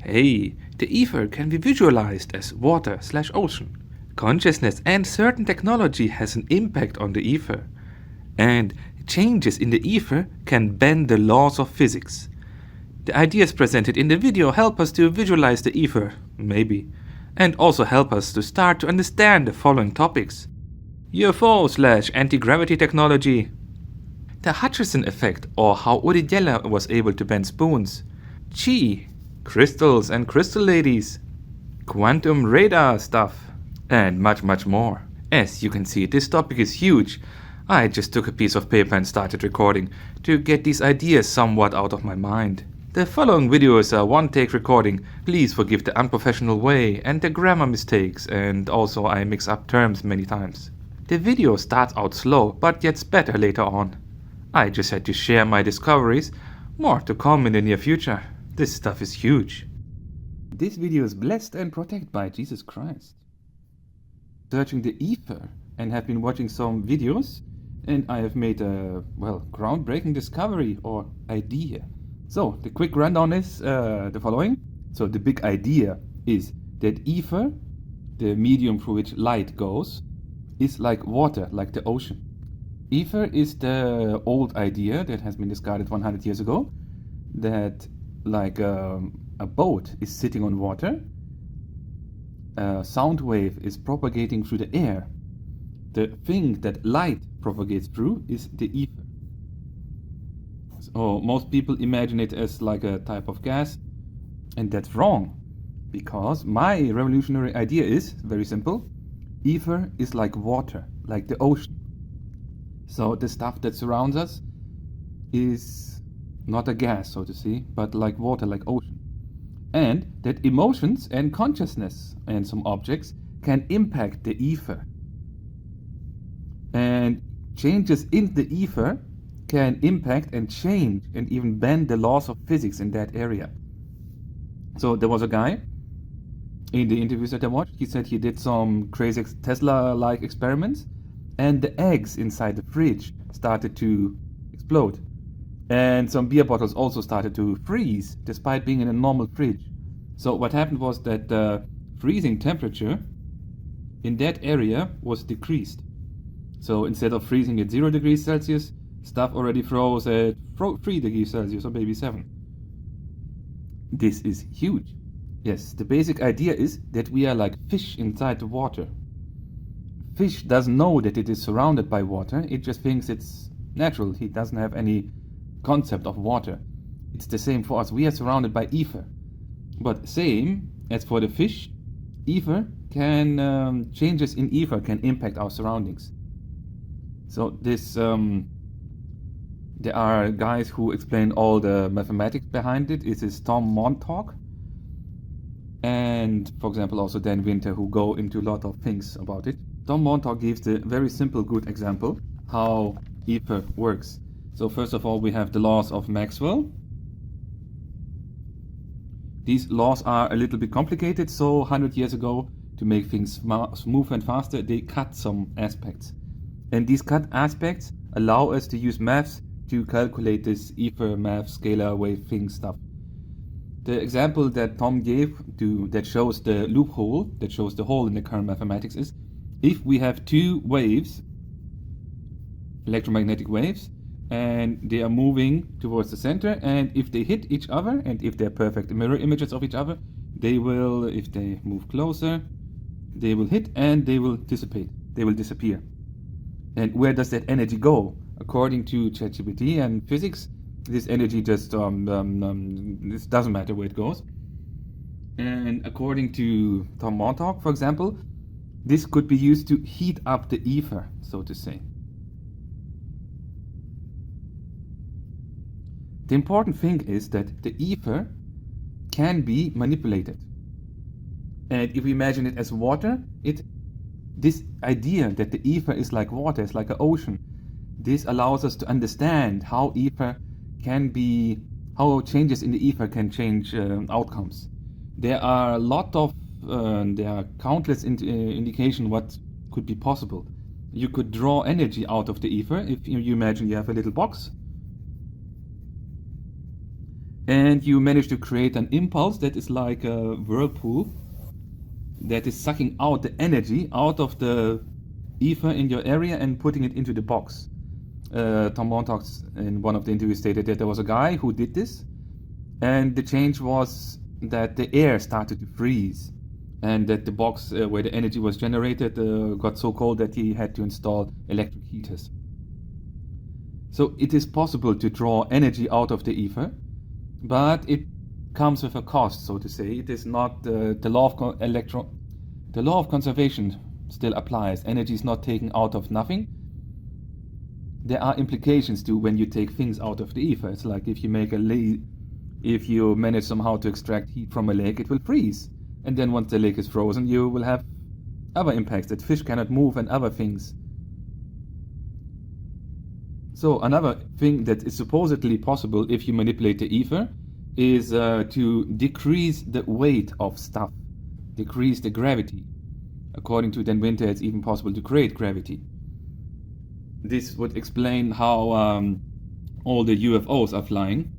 Hey, the ether can be visualized as water/ocean. Consciousness and certain technology has an impact on the ether. And changes in the ether can bend the laws of physics. The ideas presented in the video help us to visualize the ether, maybe, and also help us to start to understand the following topics. UFO/anti-gravity technology, the Hutcherson effect, or how Uri Geller was able to bend spoons, Chi, crystals and crystal ladies, quantum radar stuff, and much more. As you can see, this topic is huge. I just took a piece of paper and started recording to get these ideas somewhat out of my mind. The following video is a one-take recording. Please forgive the unprofessional way and the grammar mistakes, and also I mix up terms many times. The video starts out slow but gets better later on. I just had to share my discoveries, more to come in the near future. This stuff is huge. This video is blessed and protected by Jesus Christ. Searching the ether and have been watching some videos, and I have made a, groundbreaking discovery or idea. So the quick rundown is the following. So the big idea is that ether, the medium through which light goes, is like water, like the ocean. Ether is the old idea that has been discarded 100 years ago, that like a boat is sitting on water, a sound wave is propagating through the air. The thing that light propagates through is the ether. So most people imagine it as like a type of gas, and that's wrong, because my revolutionary idea is very simple. Ether is like water, like the ocean. So the stuff that surrounds us is not a gas, so to say, but like water, like ocean. And that emotions and consciousness and some objects can impact the ether. And changes in the ether can impact and change and even bend the laws of physics in that area. So there was a guy in the interviews that I watched, he said he did some crazy Tesla-like experiments, and the eggs inside the fridge started to explode. And some beer bottles also started to freeze, despite being in a normal fridge. So what happened was that the freezing temperature in that area was decreased. So instead of freezing at 0 degrees Celsius, stuff already froze at 3 degrees Celsius or maybe 7. This is huge. Yes, the basic idea is that we are like fish inside the water. Fish doesn't know that it is surrounded by water, it just thinks it's natural. He doesn't have any concept of water. It's the same for us. We are surrounded by ether. But same as for the fish, ether can, changes in ether can impact our surroundings. So this, there are guys who explain all the mathematics behind it. It is Tom Montauk and, for example, also Dan Winter, who go into a lot of things about it. Tom Montauk gives the very simple, good example how ether works. So first of all, we have the laws of Maxwell. These laws are a little bit complicated, so 100 years ago, to make things smooth and faster, they cut some aspects. And these cut aspects allow us to use maths to calculate this ether, math, scalar, wave thing stuff. The example that Tom gave that shows the loophole, that shows the hole in the current mathematics is, if we have two waves, electromagnetic waves, and they are moving towards the center, and if they hit each other, and if they're perfect mirror images of each other, they will, if they move closer, they will hit and they will dissipate, they will disappear. And where does that energy go? According to ChatGPT and physics, this energy just, this doesn't matter where it goes. And according to Tom Montauk, for example, this could be used to heat up the ether, so to say. The important thing is that the ether can be manipulated. And if we imagine it as water, this idea that the ether is like water, is like an ocean, this allows us to understand how ether can be, how changes in the ether can change outcomes. There are a lot of, there are countless indications what could be possible. You could draw energy out of the ether. If you imagine you have a little box, And you manage to create an impulse that is like a whirlpool that is sucking out the energy out of the ether in your area and putting it into the box. Tom Montauk's in one of the interviews stated that there was a guy who did this, and the change was that the air started to freeze, and that the box where the energy was generated got so cold that he had to install electric heaters. So it is possible to draw energy out of the ether, but it comes with a cost, so to say. It is not the law of the law of conservation still applies. Energy is not taken out of nothing. There are implications to when you take things out of the ether. It's like if you make if you manage somehow to extract heat from a lake, it will freeze. And then once the lake is frozen, you will have other impacts that fish cannot move and other things. So another thing that is supposedly possible if you manipulate the ether is to decrease the weight of stuff, decrease the gravity. According to Dan Winter, it's even possible to create gravity. This would explain how all the UFOs are flying,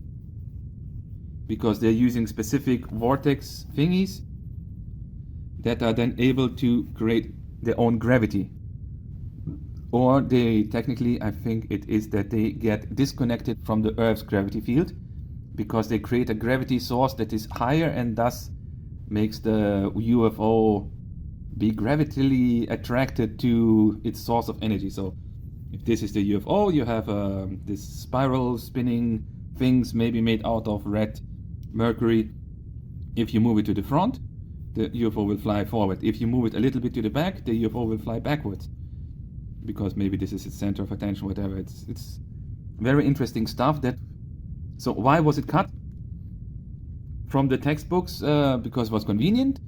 because they're using specific vortex thingies that are then able to create their own gravity. Or they technically, I think it is that they get disconnected from the Earth's gravity field, because they create a gravity source that is higher and thus makes the UFO be gravitationally attracted to its source of energy. So if this is the UFO, you have this spiral spinning things maybe made out of red mercury. If you move it to the front, the UFO will fly forward. If you move it a little bit to the back, the UFO will fly backwards, because maybe this is its center of attention, whatever. It's very interesting stuff. So why was it cut from the textbooks? Because it was convenient,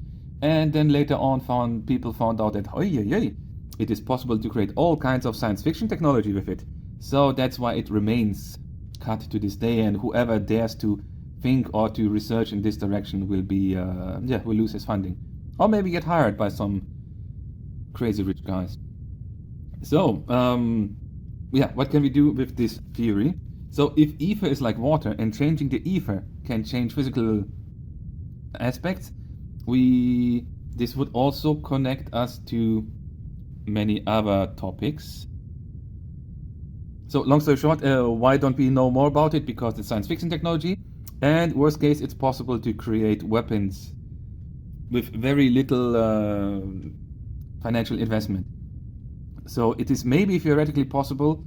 and then later on people found out that it is possible to create all kinds of science fiction technology with it. So that's why it remains cut to this day, and whoever dares to think or to research in this direction will be will lose his funding, or maybe get hired by some crazy rich guys. So what can we do with this theory? So if ether is like water and changing the ether can change physical aspects, this would also connect us to many other topics. So long story short, why don't we know more about it? Because it's science fiction technology, and worst case, it's possible to create weapons with very little financial investment. So it is maybe theoretically possible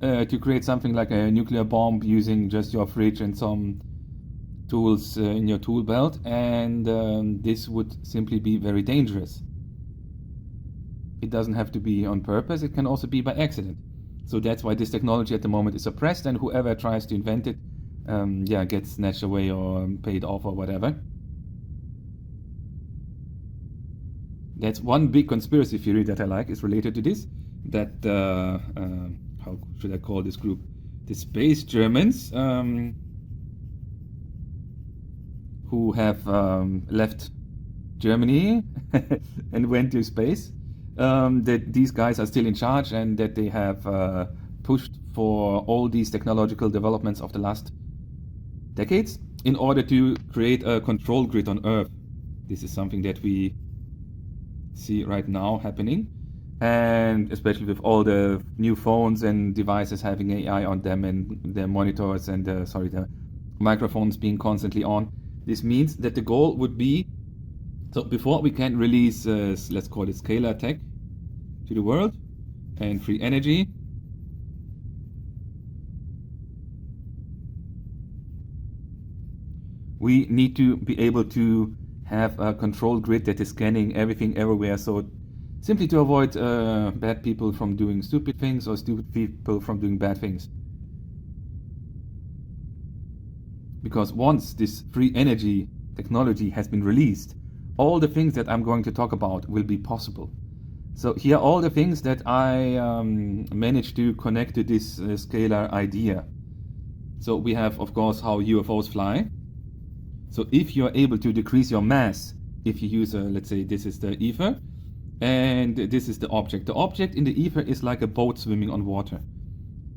to create something like a nuclear bomb using just your fridge and some tools in your tool belt, and this would simply be very dangerous. It doesn't have to be on purpose, it can also be by accident. So that's why this technology at the moment is suppressed, and whoever tries to invent it gets snatched away or paid off or whatever. That's one big conspiracy theory that I like, is related to this, that how should I call this group? The space Germans who have left Germany and went to space, that these guys are still in charge, and that they have pushed for all these technological developments of the last decades in order to create a control grid on Earth. This is something that we see right now happening, and especially with all the new phones and devices having AI on them, and the monitors and the microphones being constantly on. This means that the goal would be, so before we can release, let's call it scalar tech to the world and free energy, we need to be able to have a control grid that is scanning everything everywhere, so simply to avoid bad people from doing stupid things or stupid people from doing bad things. Because once this free energy technology has been released, all the things that I'm going to talk about will be possible. So here are all the things that I managed to connect to this scalar idea. So we have, of course, how UFOs fly. So if you're able to decrease your mass, if you use, let's say this is the ether, and this is the object. The object in the ether is like a boat swimming on water.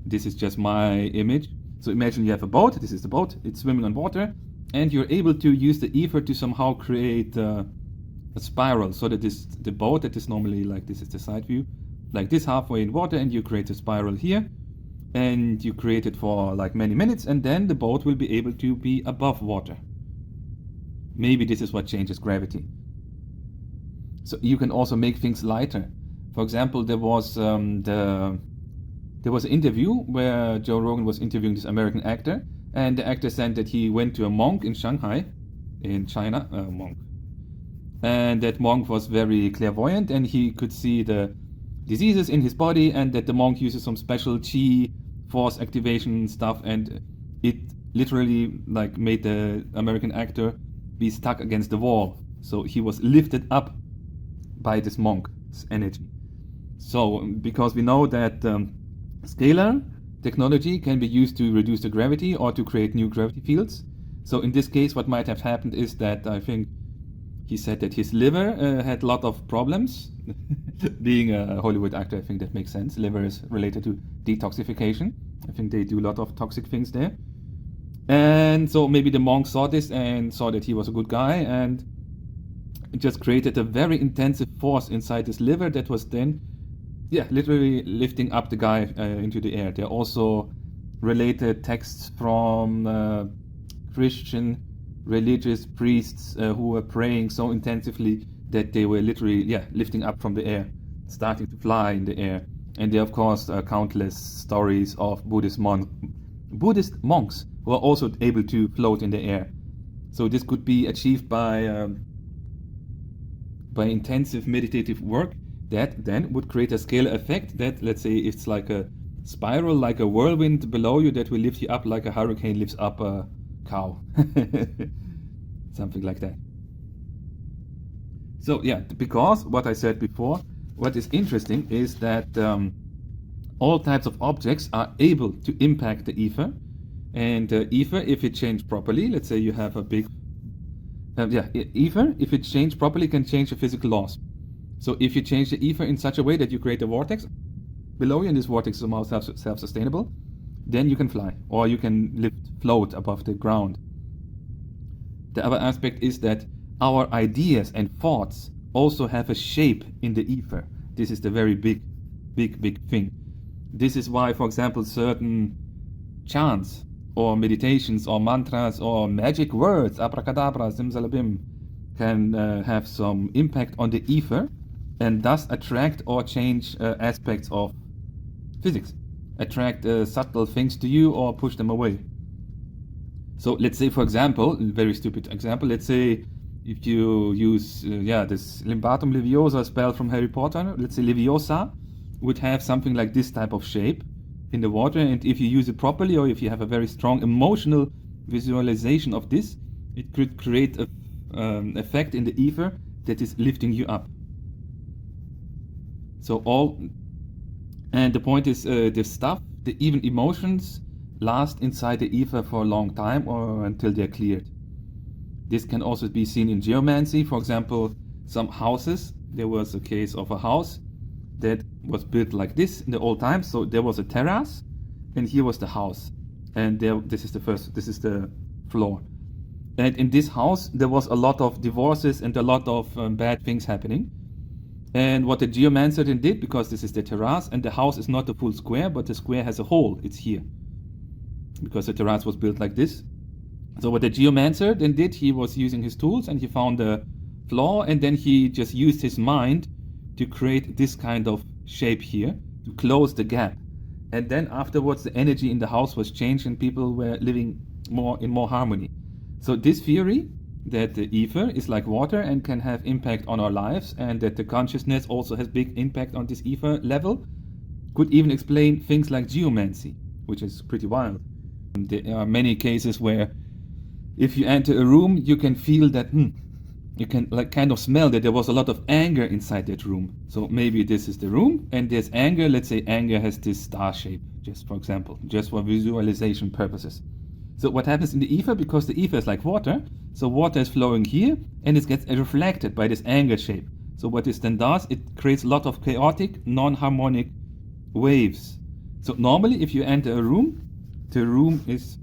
This is just my image. So imagine you have a boat, this is the boat, it's swimming on water, and you're able to use the ether to somehow create a spiral, so that the boat that is normally like this is the side view, like this halfway in water, and you create a spiral here, and you create it for like many minutes, and then the boat will be able to be above water. Maybe this is what changes gravity. So you can also make things lighter. For example, there was an interview where Joe Rogan was interviewing this American actor, and the actor said that he went to a monk in Shanghai, in China, a monk. And that monk was very clairvoyant, and he could see the diseases in his body, and that the monk uses some special chi force activation stuff, and it literally like made the American actor be stuck against the wall. So he was lifted up by this monk's energy. So because we know that scalar technology can be used to reduce the gravity or to create new gravity fields. So in this case, what might have happened is that I think he said that his liver had a lot of problems. Being a Hollywood actor, I think that makes sense. Liver is related to detoxification. I think they do a lot of toxic things there. And so maybe the monk saw this and saw that he was a good guy, and it just created a very intensive force inside his liver that was then, literally lifting up the guy into the air. There are also related texts from Christian religious priests who were praying so intensively that they were literally lifting up from the air, starting to fly in the air. And there are, of course, countless stories of Buddhist monks who are also able to float in the air. So this could be achieved by intensive meditative work that then would create a scalar effect that, let's say, it's like a spiral, like a whirlwind below you that will lift you up like a hurricane lifts up a cow. Something like that. So because what I said before, what is interesting is that all types of objects are able to impact the ether. And ether, if it changed properly, let's say you have a big ether, if it changed properly, can change the physical laws. So if you change the ether in such a way that you create a vortex below you, and this vortex is somehow self-sustainable, then you can fly, or you can float above the ground. The other aspect is that our ideas and thoughts also have a shape in the ether. This is the very big thing. This is why, for example, certain chants or meditations or mantras or magic words, abracadabra, simsalabim, can have some impact on the ether and thus attract or change aspects of physics, attract subtle things to you or push them away. So let's say, for example, very stupid example, let's say if you use this Limbatum Leviosa spell from Harry Potter, let's say Leviosa would have something like this type of shape in the water, and if you use it properly, or if you have a very strong emotional visualization of this, it could create an effect in the ether that is lifting you up. So and the point is, this stuff, even emotions, last inside the ether for a long time or until they're cleared. This can also be seen in geomancy. For example, some houses, there was a case of a house that was built like this in the old times. So there was a terrace, and here was the house, and this is the floor. And in this house, there was a lot of divorces and a lot of bad things happening. And what the geomancer then did, because this is the terrace, and the house is not a full square, but the square has a hole, it's here, because the terrace was built like this. So what the geomancer then did, he was using his tools, and he found a flaw, and then he just used his mind to create this kind of shape here, to close the gap. And then afterwards, the energy in the house was changed, and people were living in more harmony. So this theory, that the ether is like water and can have impact on our lives, and that the consciousness also has big impact on this ether level, could even explain things like geomancy, which is pretty wild. There are many cases where if you enter a room, you can feel that, you can like kind of smell that there was a lot of anger inside that room. So maybe this is the room and there's anger. Let's say anger has this star shape, just for example, just for visualization purposes. So what happens in the ether, because the ether is like water, so water is flowing here and it gets reflected by this anger shape. So what this then does, it creates a lot of chaotic, non-harmonic waves. So normally if you enter a room the room is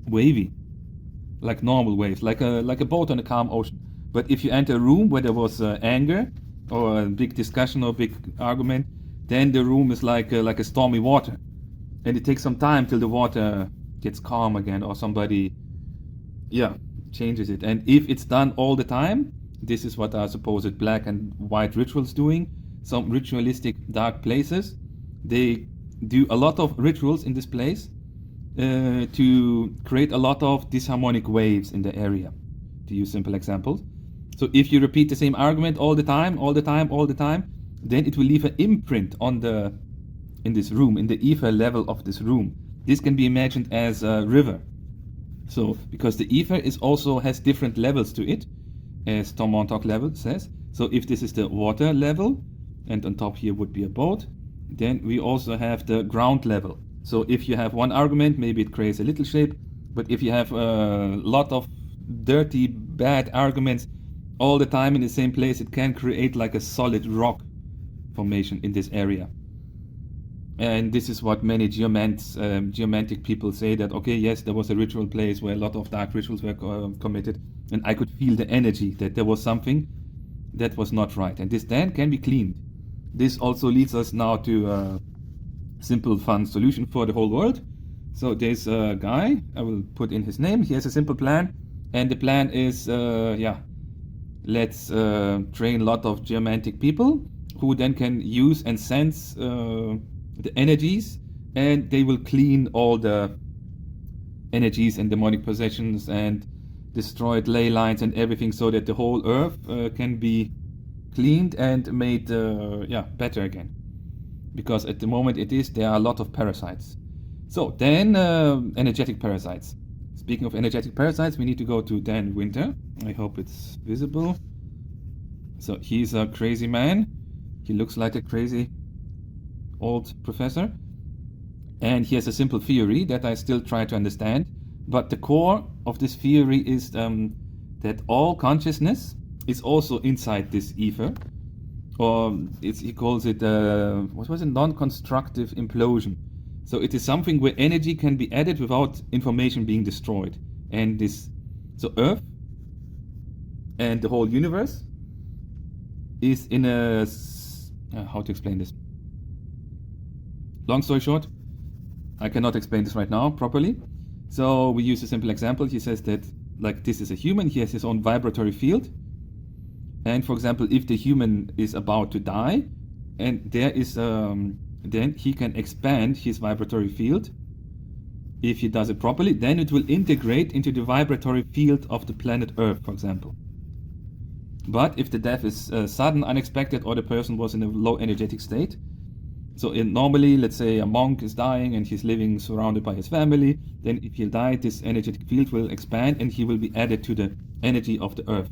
wavy, like normal waves, like a boat on a calm ocean. But if you enter a room where there was anger or a big discussion or big argument, then the room is like a stormy water, and it takes some time till the water gets calm again, or somebody, changes it. And if it's done all the time, this is what our supposed black and white rituals doing. Some ritualistic dark places, they do a lot of rituals in this place to create a lot of disharmonic waves in the area, to use simple examples. So if you repeat the same argument all the time, then it will leave an imprint in this room, in the ether level of this room. This can be imagined as a river. So because the ether is also has different levels to it, as Tom Montauk level says. So if this is the water level, and on top here would be a boat, then we also have the ground level. So if you have one argument, maybe it creates a little shape, but if you have a lot of dirty, bad arguments all the time in the same place, it can create like a solid rock formation in this area. And this is what many geomantic people say, that, okay, yes, there was a ritual place where a lot of dark rituals were committed, and I could feel the energy, that there was something that was not right. And this then can be cleaned. This also leads us now to a simple, fun solution for the whole world. So there's a guy, I will put in his name. He has a simple plan, and the plan is, let's train a lot of geomantic people who then can use and sense the energies, and they will clean all the energies and demonic possessions and destroyed ley lines and everything, so that the whole earth can be cleaned and made better again. Because at the moment there are a lot of parasites. So then energetic parasites. Speaking of energetic parasites, we need to go to Dan Winter. I hope it's visible. So he's a crazy man. He looks like a crazy old professor, and he has a simple theory that I still try to understand, but the core of this theory is that all consciousness is also inside this ether, or he calls it non-constructive implosion. So it is something where energy can be added without information being destroyed. And so Earth and the whole universe is in a how to explain this? Long story short, I cannot explain this right now properly. So we use a simple example. He says that, like, this is a human. He has his own vibratory field. And for example, if the human is about to die, and there is then he can expand his vibratory field. If he does it properly, then it will integrate into the vibratory field of the planet Earth, for example. But if the death is sudden, unexpected, or the person was in a low energetic state, so normally, let's say a monk is dying and he's living surrounded by his family, then if he died, this energetic field will expand and he will be added to the energy of the earth.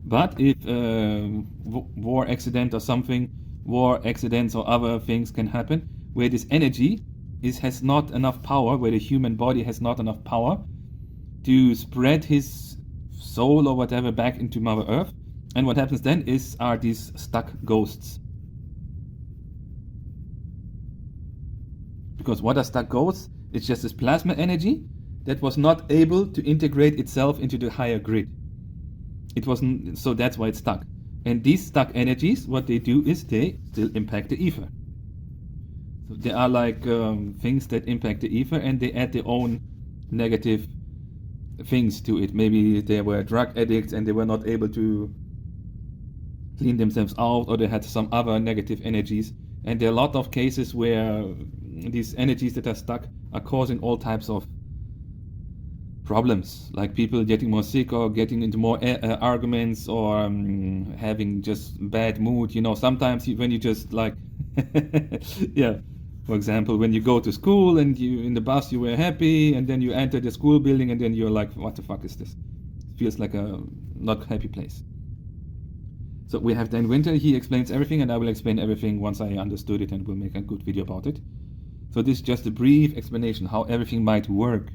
But if war accident or something, war accidents or other things can happen, where this energy has not enough power, where the human body has not enough power to spread his soul or whatever back into Mother Earth, and what happens then are these stuck ghosts. Because what are stuck ghosts? It's just this plasma energy that was not able to integrate itself into the higher grid. It wasn't, so that's why it's stuck. And these stuck energies, what they do is they still impact the ether. So they are like things that impact the ether, and they add their own negative things to it. Maybe they were drug addicts and they were not able to clean themselves out, or they had some other negative energies. And there are a lot of cases where these energies that are stuck are causing all types of problems, like people getting more sick or getting into more arguments, or having just bad mood. Sometimes when you just like for example, when you go to school and you in the bus you were happy, and then you enter the school building and then you're like, what the fuck is this? It feels like a not happy place. So we have Dan Winter. He explains everything, and I will explain everything once I understood it, and we'll make a good video about it. So this is just a brief explanation how everything might work.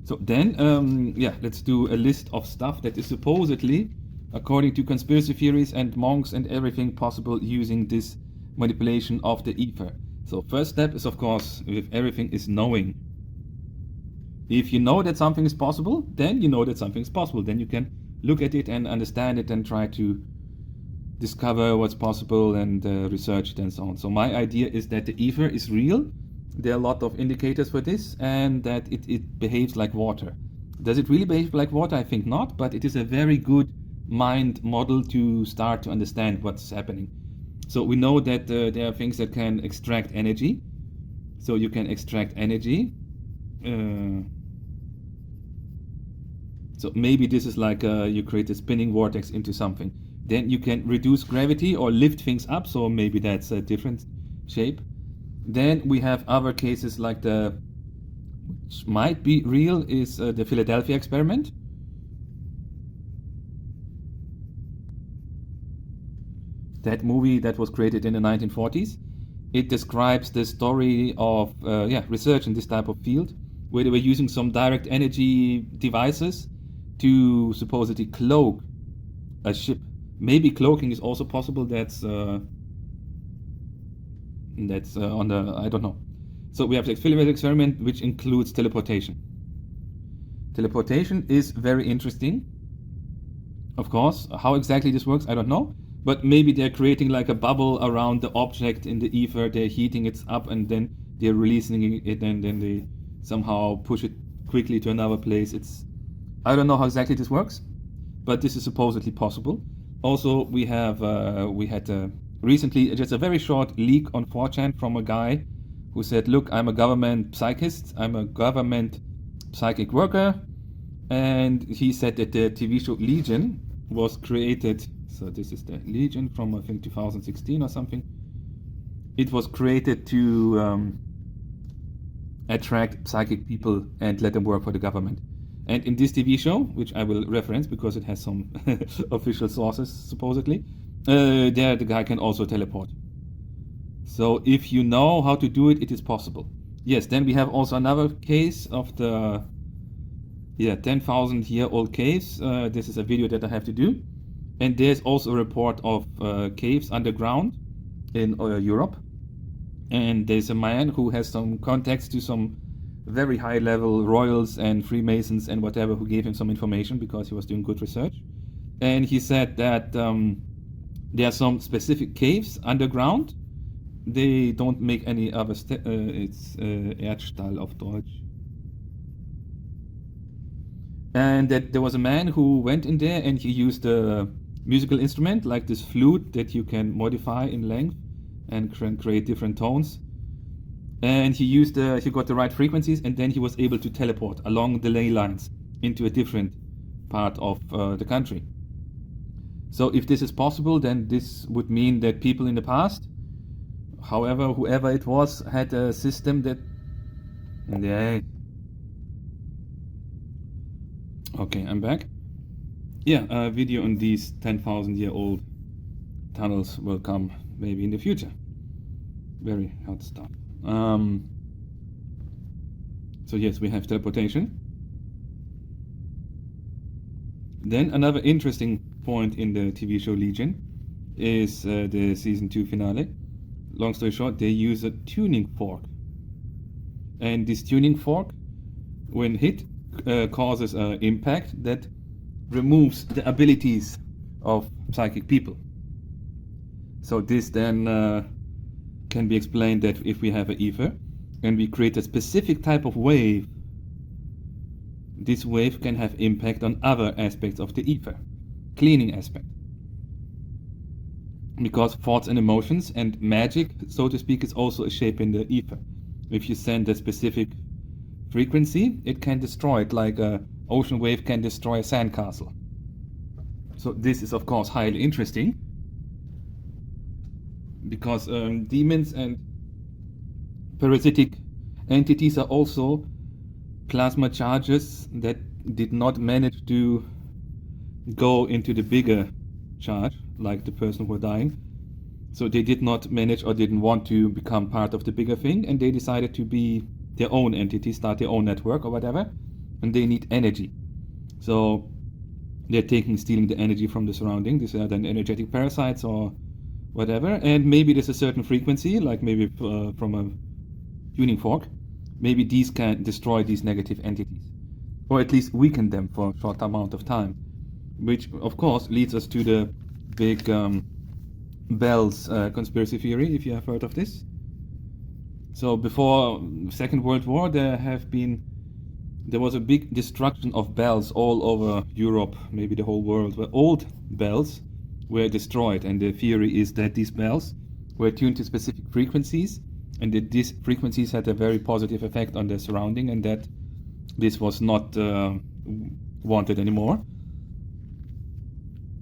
So then, let's do a list of stuff that is supposedly, according to conspiracy theories and monks and everything possible, using this manipulation of the ether. So first step is, of course, with everything is knowing. If you know that something is possible, then you know that something is possible. Then you can look at it and understand it and try to discover what's possible and research it and so on. So my idea is that the ether is real. There are a lot of indicators for this, and that it behaves like water. Does it really behave like water? I think not, but it is a very good mind model to start to understand what's happening. So we know that there are things that can extract energy. So you can extract energy. So maybe this is like you create a spinning vortex into something. Then you can reduce gravity or lift things up, so maybe that's a different shape. Then we have other cases like which might be real, is the Philadelphia experiment. That movie that was created in the 1940s. It describes the story of research in this type of field, where they were using some direct energy devices to supposedly cloak a ship. Maybe cloaking is also possible. That's on the, I don't know. So we have the experiment, which includes teleportation. Teleportation is very interesting. Of course, how exactly this works, I don't know. But maybe they're creating like a bubble around the object in the ether. They're heating it up and then they're releasing it, and then they somehow push it quickly to another place. I don't know how exactly this works, but this is supposedly possible. Also, we had recently just a very short leak on 4chan from a guy who said, look, I'm a government psychist, I'm a government psychic worker, and he said that the TV show Legion was created. So this is the Legion from, I think, 2016 or something. It was created to attract psychic people and let them work for the government. And in this TV show, which I will reference because it has some official sources, supposedly, there the guy can also teleport. So if you know how to do it, it is possible. Yes, then we have also another case of the 10,000-year-old caves. This is a video that I have to do. And there's also a report of caves underground in Europe. And there's a man who has some contacts to some very high-level royals and Freemasons and whatever, who gave him some information because he was doing good research. And he said that there are some specific caves underground. They don't make any other it's Erdstahl auf Deutsch. And that there was a man who went in there and he used a musical instrument like this flute that you can modify in length and create different tones. And he got the right frequencies, and then he was able to teleport along the ley lines into a different part of the country. So if this is possible, then this would mean that people in the past, whoever it was, had a system that... Okay, I'm back. Yeah, a video on these 10,000-year-old tunnels will come maybe in the future. Very hot stuff. So yes, we have teleportation. Then another interesting point in the TV show Legion is the season 2 finale. Long story short, they use a tuning fork. And this tuning fork, when hit, causes an impact that removes the abilities of psychic people. So this then can be explained that if we have an ether and we create a specific type of wave, this wave can have impact on other aspects of the ether, cleaning aspect. Because thoughts and emotions and magic, so to speak, is also a shape in the ether. If you send a specific frequency, it can destroy it, like an ocean wave can destroy a sandcastle. So this is, of course, highly interesting, because demons and parasitic entities are also plasma charges that did not manage to go into the bigger charge, like the person who was dying. So they did not manage or didn't want to become part of the bigger thing, and they decided to be their own entity, start their own network or whatever, and they need energy. So they're stealing the energy from the surrounding. These are then energetic parasites or whatever, and maybe there's a certain frequency, like maybe from a tuning fork, maybe these can destroy these negative entities, or at least weaken them for a short amount of time, which of course leads us to the big Bell's conspiracy theory, if you have heard of this. So before Second World War, there was a big destruction of bells all over Europe, maybe the whole world, where old bells were destroyed, and the theory is that these bells were tuned to specific frequencies, and that these frequencies had a very positive effect on their surrounding, and that this was not wanted anymore,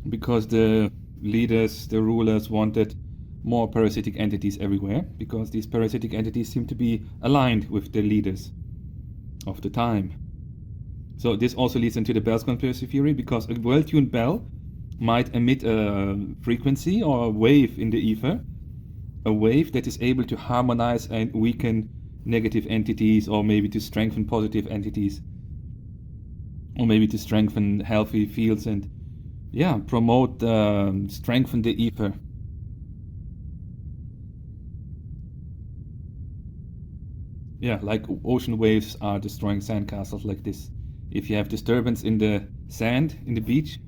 because the leaders, the rulers, wanted more parasitic entities everywhere, because these parasitic entities seem to be aligned with the leaders of the time. So this also leads into the Bell's conspiracy theory, because a well-tuned bell might emit a frequency or a wave in the ether, a wave that is able to harmonize and weaken negative entities, or maybe to strengthen positive entities, or maybe to strengthen healthy fields and promote, strengthen the ether. Yeah, like ocean waves are destroying sandcastles like this. If you have disturbance in the sand, in the beach,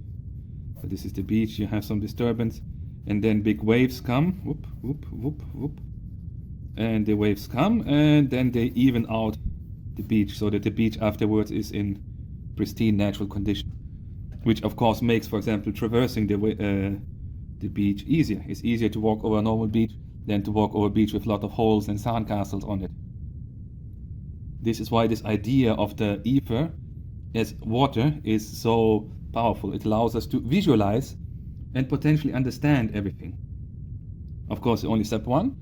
so this is the beach, you have some disturbance, and then big waves come, whoop, whoop, whoop, whoop, and the waves come, and then they even out the beach, so that the beach afterwards is in pristine natural condition, which of course makes, for example, traversing the beach easier. It's easier to walk over a normal beach than to walk over a beach with a lot of holes and sandcastles on it. This is why this idea of the ether as water is so powerful. It allows us to visualize and potentially understand everything. Of course, only step one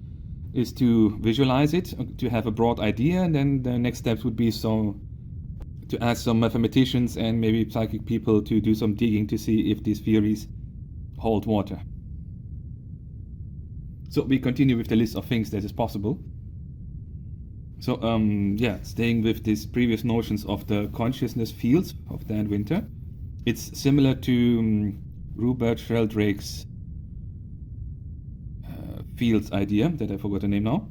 is to visualize it, to have a broad idea, and then the next steps would be to ask some mathematicians and maybe psychic people to do some digging to see if these theories hold water. So we continue with the list of things that is possible. So staying with these previous notions of the consciousness fields of Dan Winter, it's similar to Rupert Sheldrake's fields idea, that I forgot the name now.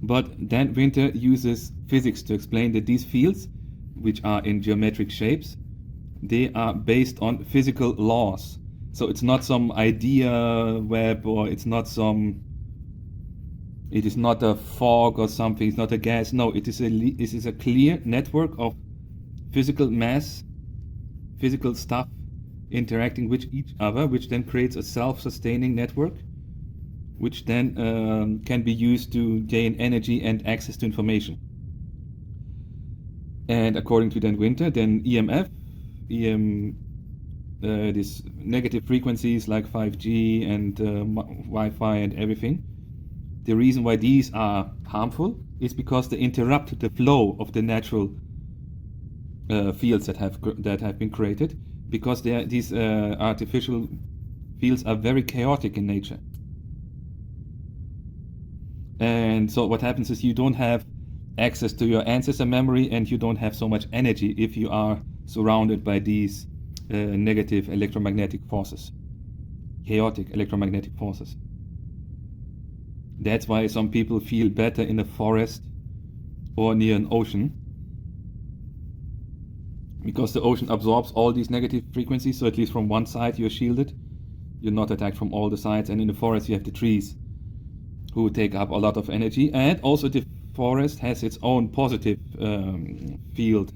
But Dan Winter uses physics to explain that these fields, which are in geometric shapes, they are based on physical laws. So it's not some idea web, or it is not a fog or something, it's not a gas. No, it is a clear network of physical mass, physical stuff interacting with each other, which then creates a self-sustaining network, which then can be used to gain energy and access to information. And according to Dan Winter, then EMF, these negative frequencies like 5G and Wi-Fi and everything, the reason why these are harmful is because they interrupt the flow of the natural fields that have been created, because these artificial fields are very chaotic in nature. And so what happens is you don't have access to your ancestor memory, and you don't have so much energy if you are surrounded by these negative electromagnetic forces, chaotic electromagnetic forces. That's why some people feel better in a forest or near an ocean, because the ocean absorbs all these negative frequencies, so at least from one side you're shielded, you're not attacked from all the sides. And in the forest you have the trees, who take up a lot of energy, and also the forest has its own positive field.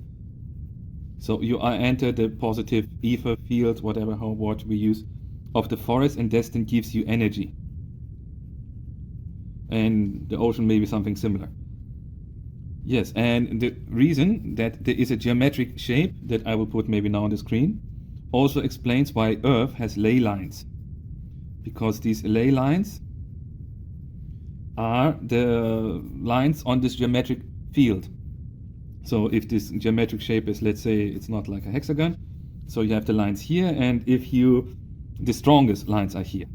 So you enter the positive ether field, whatever word we use, of the forest, and this then gives you energy. And the ocean may be something similar. Yes, and the reason that there is a geometric shape that I will put maybe now on the screen also explains why Earth has ley lines, because these ley lines are the lines on this geometric field. So if this geometric shape is, let's say, it's not like a hexagon, so you have the lines here, and the strongest lines are here,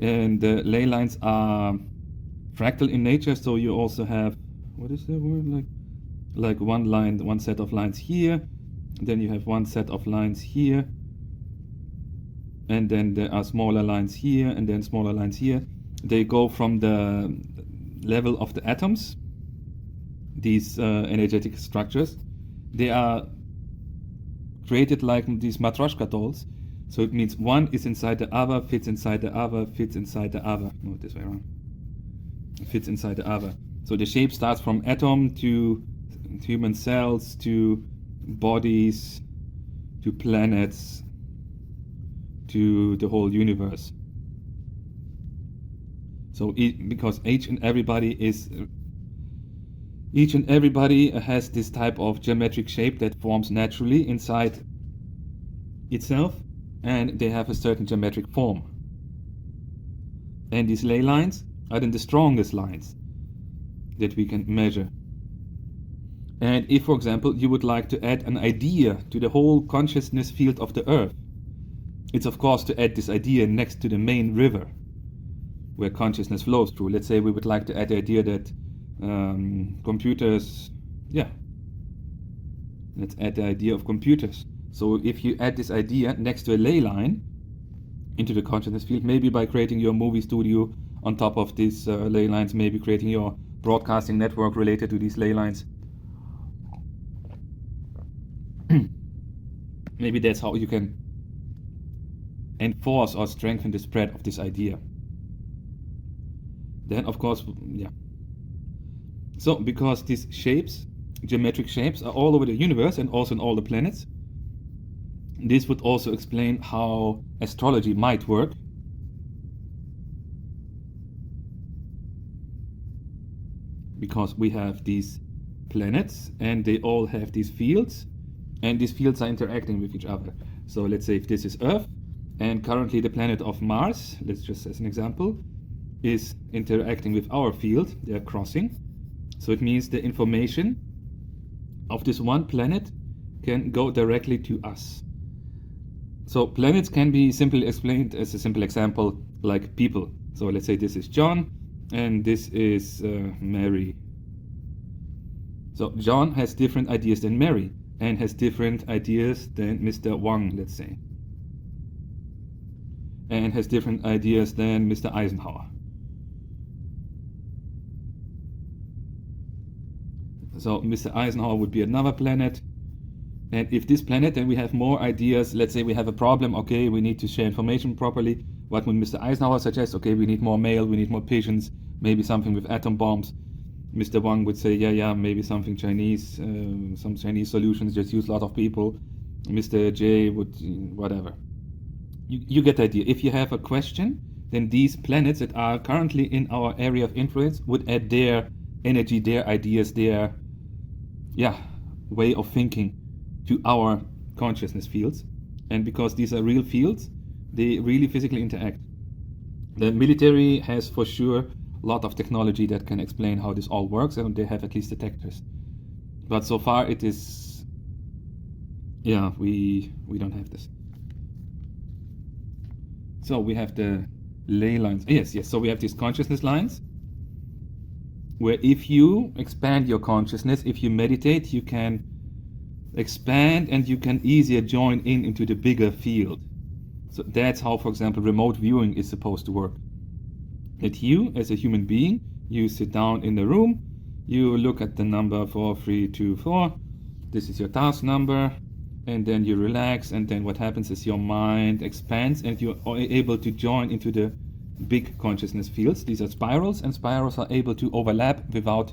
and the ley lines are fractal in nature. So you also have, what is the word, like one set of lines here, then you have one set of lines here, and then there are smaller lines here, and then smaller lines here. They go from the level of the atoms, these energetic structures. They are created like these matryoshka dolls. So it means one is inside the other, fits inside the other, fits inside the other. No, this way around. Fits inside the other. So the shape starts from atom to human cells to bodies to planets to the whole universe. So because each and everybody has this type of geometric shape that forms naturally inside itself, and they have a certain geometric form. And these ley lines are then the strongest lines that we can measure. And if, for example, you would like to add an idea to the whole consciousness field of the Earth, it's of course to add this idea next to the main river where consciousness flows through. Let's say we would like to add the idea that computers, let's add the idea of computers. So if you add this idea next to a ley line into the consciousness field, maybe by creating your movie studio on top of these ley lines, maybe creating your broadcasting network related to these ley lines, maybe that's how you can enforce or strengthen the spread of this idea. Then, of course, so because these shapes, geometric shapes, are all over the universe and also in all the planets, this would also explain how astrology might work. Because we have these planets and they all have these fields, and these fields are interacting with each other. So let's say if this is Earth, and currently the planet of Mars, let's just as an example, is interacting with our field, they're crossing. So it means the information of this one planet can go directly to us. So planets can be simply explained as a simple example, like people. So let's say this is John, and this is Mary. So John has different ideas than Mary, and has different ideas than Mr. Wang, let's say. And has different ideas than Mr. Eisenhower. So Mr. Eisenhower would be another planet. And if this planet, then we have more ideas. Let's say we have a problem. Okay, we need to share information properly. What would Mr. Eisenhower suggest? Okay, we need more mail, we need more pigeons, maybe something with atom bombs. Mr. Wang would say, yeah, maybe something Chinese, some Chinese solutions, just use a lot of people. Mr. J would, whatever. You get the idea. If you have a question, then these planets that are currently in our area of influence would add their energy, their ideas, their way of thinking to our consciousness fields. And because these are real fields, they really physically interact. The military has for sure a lot of technology that can explain how this all works, and they have at least detectors. But so far it is, we don't have this. So we have the ley lines. Yes. So we have these consciousness lines, where if you expand your consciousness, if you meditate, you can expand and you can easier join into the bigger field. So that's how, for example, remote viewing is supposed to work. That you, as a human being, you sit down in the room, you look at the number 4324, this is your task number, and then you relax, and then what happens is your mind expands and you are able to join into the big consciousness fields. These are spirals, and spirals are able to overlap without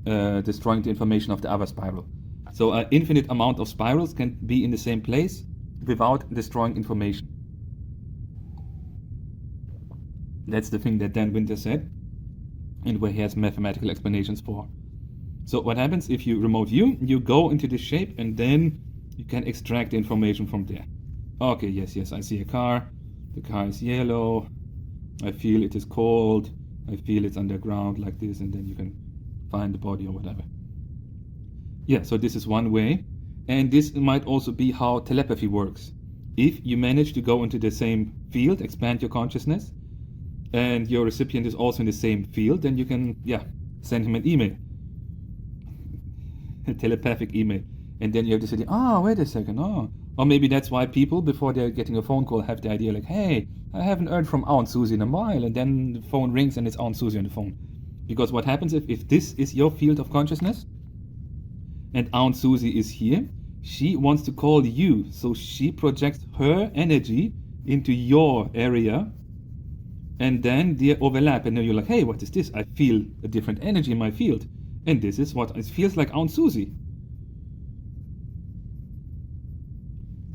destroying the information of the other spiral. So an infinite amount of spirals can be in the same place without destroying information. That's the thing that Dan Winter said, and where he has mathematical explanations for. So what happens if you remote view, you go into this shape and then you can extract the information from there. Okay, yes, I see a car. The car is yellow. I feel it is cold. I feel it's underground like this, and then you can find the body or whatever. Yeah, so this is one way. And this might also be how telepathy works. If you manage to go into the same field, expand your consciousness, and your recipient is also in the same field, then you can, send him an email. A telepathic email. And then you have this idea, wait a second, Or maybe that's why people, before they're getting a phone call, have the idea like, hey, I haven't heard from Aunt Susie in a while, and then the phone rings and it's Aunt Susie on the phone. Because what happens if this is your field of consciousness, and Aunt Susie is here, she wants to call you, so she projects her energy into your area, and then they overlap, and then you're like, hey, what is this? I feel a different energy in my field, and this is what it feels like Aunt Susie.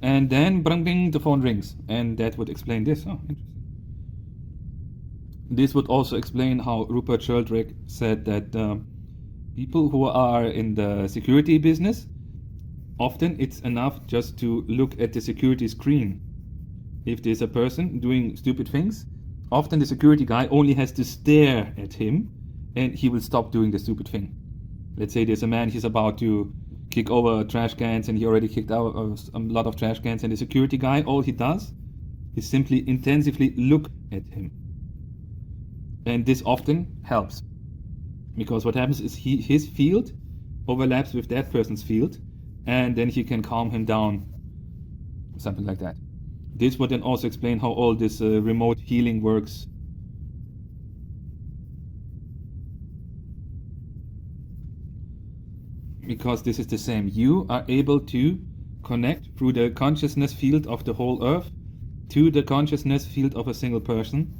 And then, bring, bing, the phone rings, and that would explain this. Oh, interesting. This would also explain how Rupert Sheldrake said that people who are in the security business, often it's enough just to look at the security screen. If there's a person doing stupid things, often the security guy only has to stare at him and he will stop doing the stupid thing. Let's say there's a man, he's about to kick over trash cans and he already kicked out a lot of trash cans, and the security guy, all he does is simply intensively look at him. And this often helps, because what happens is his field overlaps with that person's field, and then he can calm him down, something like that. This would then also explain how all this remote healing works. Because this is the same. You are able to connect through the consciousness field of the whole earth to the consciousness field of a single person,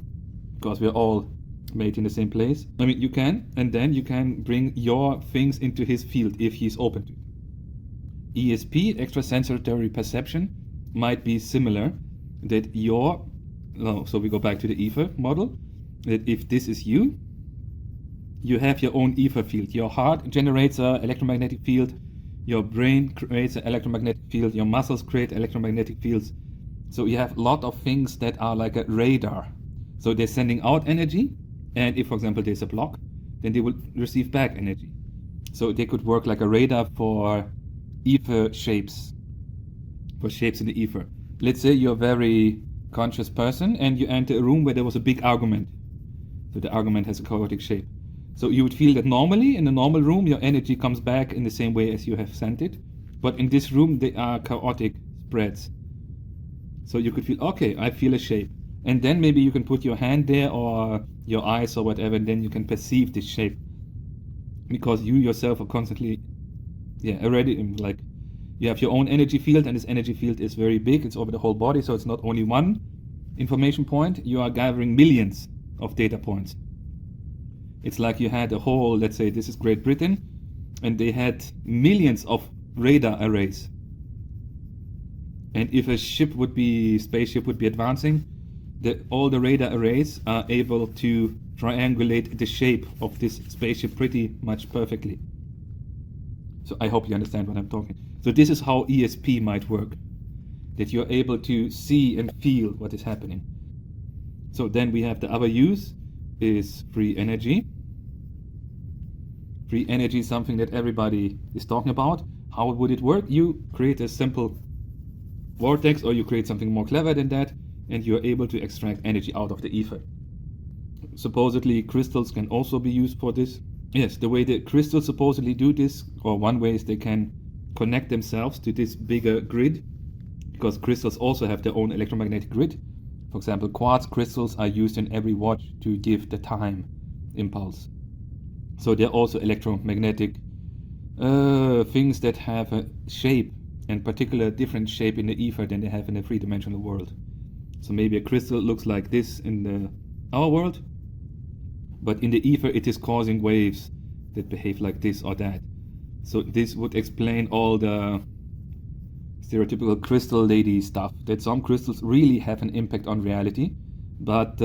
because we're all made in the same place. I mean, you can, and then you can bring your things into his field if he's open to it. ESP, extrasensory perception, might be similar. That so we go back to the Æther model, that if this is you, you have your own Æther field. Your heart generates an electromagnetic field, your brain creates an electromagnetic field, your muscles create electromagnetic fields. So you have a lot of things that are like a radar. So they're sending out energy, and if, for example, there's a block, then they will receive back energy. So they could work like a radar for Æther shapes, for shapes in the Æther. Let's say you're a very conscious person and you enter a room where there was a big argument. So the argument has a chaotic shape. So you would feel that normally in a normal room your energy comes back in the same way as you have sent it. But in this room they are chaotic spreads. So you could feel, okay, I feel a shape. And then maybe you can put your hand there or your eyes or whatever, and then you can perceive this shape. Because you yourself are constantly, already like, you have your own energy field, and this energy field is very big. It's over the whole body, so it's not only one information point. You are gathering millions of data points. It's like you had a whole, let's say this is Great Britain, and they had millions of radar arrays. And if a spaceship would be advancing, all the radar arrays are able to triangulate the shape of this spaceship pretty much perfectly. So I hope you understand what I'm talking. So this is how ESP might work, that you're able to see and feel what is happening. So then we have the other use is free energy. Free energy is something that everybody is talking about. How would it work? You create a simple vortex, or you create something more clever than that, and you're able to extract energy out of the Æther. Supposedly crystals can also be used for this. Yes, the way the crystals supposedly do this, or one way is they can connect themselves to this bigger grid, because crystals also have their own electromagnetic grid. For example, quartz crystals are used in every watch to give the time impulse. So they're also electromagnetic things that have a shape, and particular different shape in the Æther than they have in the three-dimensional world. So maybe a crystal looks like this in our world, but in the Æther it is causing waves that behave like this or that. So this would explain all the stereotypical crystal lady stuff, that some crystals really have an impact on reality, but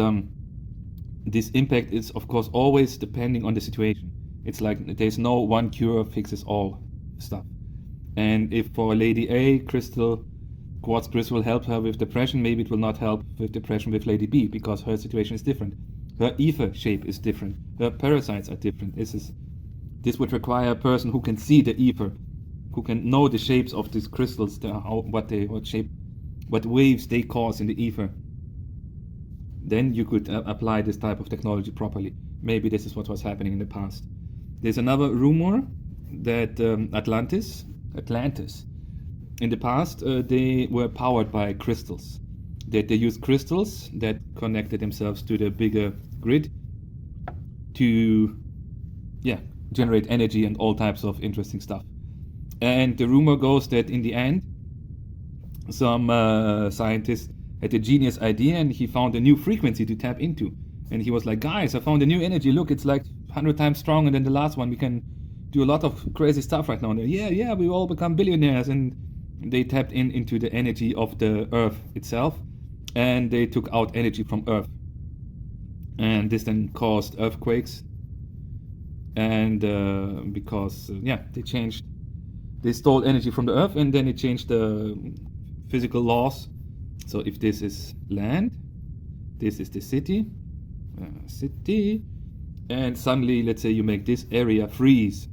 this impact is of course always depending on the situation. It's like there's no one cure fixes all stuff. And if for Lady A, quartz crystal will help her with depression, maybe it will not help with depression with Lady B, because her situation is different. Her Æther shape is different. Her parasites are different. This would require a person who can see the Æther, who can know the shapes of these crystals, what waves they cause in the Æther. Then you could apply this type of technology properly. Maybe this is what was happening in the past. There's another rumor that Atlantis in the past, they were powered by crystals. They used crystals that connected themselves to the bigger grid to, generate energy and all types of interesting stuff. And the rumor goes that in the end, some scientist had a genius idea and he found a new frequency to tap into. And he was like, guys, I found a new energy. Look, it's like 100 times stronger than the last one. We can do a lot of crazy stuff right now. And yeah, we all become billionaires. And they tapped into the energy of the Earth itself. And they took out energy from Earth. And this then caused earthquakes. And because, they stole energy from the Earth, and then it changed the physical laws. So if this is land, this is the city, and suddenly, let's say you make this area freeze,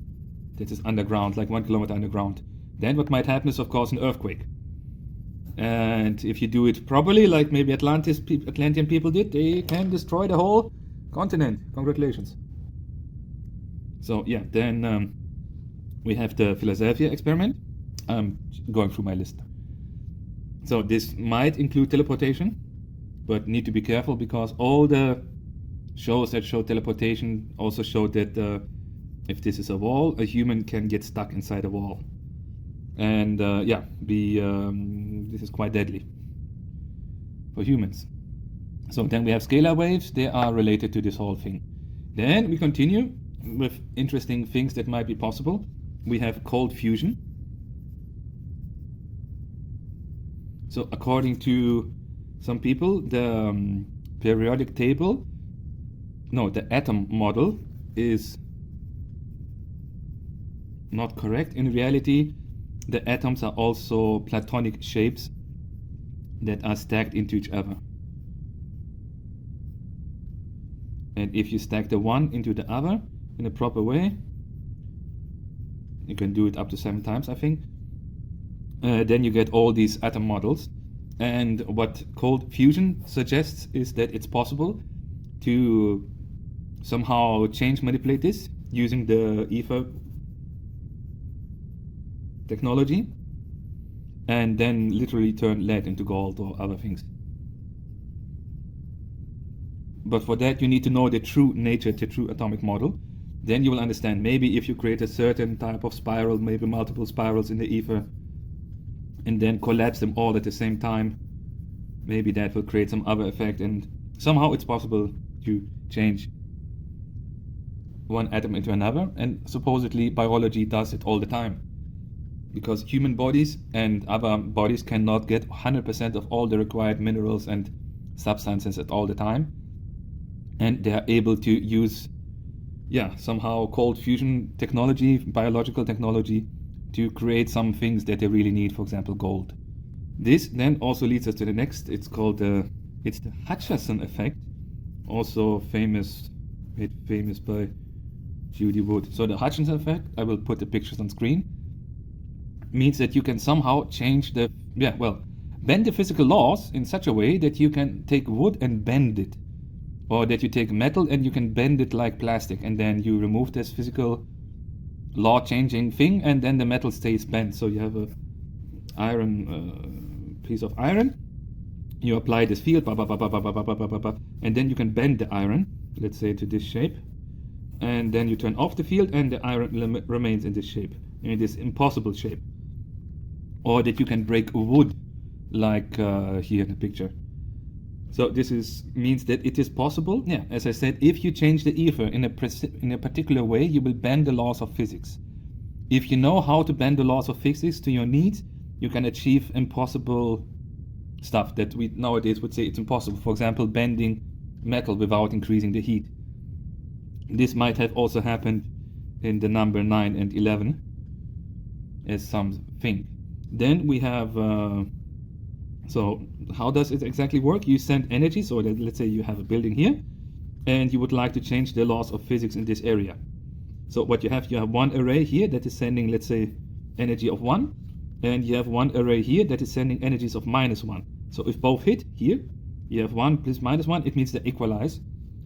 that is underground, like 1 kilometer underground, then what might happen is, of course, an earthquake. And if you do it properly, like maybe Atlantean people did, they can destroy the whole continent. Congratulations. So then we have the Philadelphia experiment. I'm going through my list. So this might include teleportation, but need to be careful because all the shows that show teleportation also show that if this is a wall, a human can get stuck inside a wall. And this is quite deadly for humans. So then we have scalar waves. They are related to this whole thing. Then we continue with interesting things that might be possible. We have cold fusion. So according to some people, the periodic table, the atom model is not correct. In reality, the atoms are also platonic shapes that are stacked into each other. And if you stack the one into the other in a proper way, you can do it up to 7 times, I think, then you get all these atom models. And what cold fusion suggests is that it's possible to somehow manipulate this using the Æther technology, and then literally turn lead into gold or other things. But for that you need to know the true nature, the true atomic model. Then you will understand, maybe if you create a certain type of spiral, maybe multiple spirals in the Æther, and then collapse them all at the same time, maybe that will create some other effect, and somehow it's possible to change one atom into another, and supposedly biology does it all the time. Because human bodies and other bodies cannot get 100% of all the required minerals and substances at all the time. And they are able to use, somehow cold fusion technology, biological technology, to create some things that they really need, for example, gold. This then also leads us to the next. It's called it's the Hutchison effect, also made famous by Judy Wood. So the Hutchison effect, I will put the pictures on screen, means that you can somehow change bend the physical laws in such a way that you can take wood and bend it, or that you take metal and you can bend it like plastic, and then you remove this physical law changing thing, and then the metal stays bent. So you have a piece of iron, you apply this field, and then you can bend the iron, let's say to this shape, and then you turn off the field and the iron remains in this shape, in this impossible shape. Or that you can break wood, like here in the picture. So this means that it is possible, as I said, if you change the Æther in a particular way, you will bend the laws of physics. If you know how to bend the laws of physics to your needs, you can achieve impossible stuff that we nowadays would say it's impossible. For example, bending metal without increasing the heat. This might have also happened in the number 9 and 11 as some think. Then we have so how does it exactly work? You send energy, so that, let's say you have a building here and you would like to change the laws of physics in this area. So what you have one array here that is sending, let's say, energy of 1, and you have one array here that is sending energies of -1. So if both hit here, you have 1 plus -1, it means they equalize.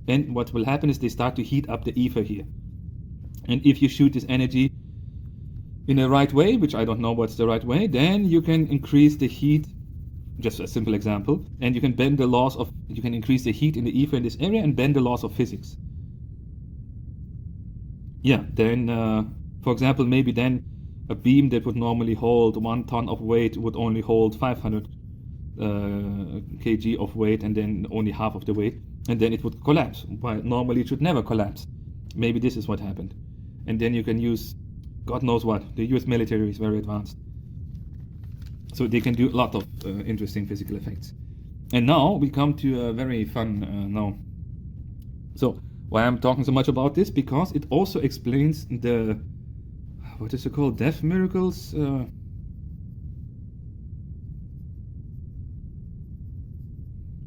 And what will happen is they start to heat up the Æther here. And if you shoot this energy in a right way, which I don't know what's the right way, then you can increase the heat, just a simple example, and you can bend the laws of, you can increase the heat in the ether in this area and bend the laws of physics. Yeah, then, for example, maybe then a beam that would normally hold 1 ton of weight would only hold 500 kg of weight, and then only half of the weight, and then it would collapse. While normally it should never collapse. Maybe this is what happened. And then you can use, God knows what. The US military is very advanced. So they can do a lot of interesting physical effects. And now we come to a very fun now. So why I'm talking so much about this? Because it also explains the, what is it called? Death miracles?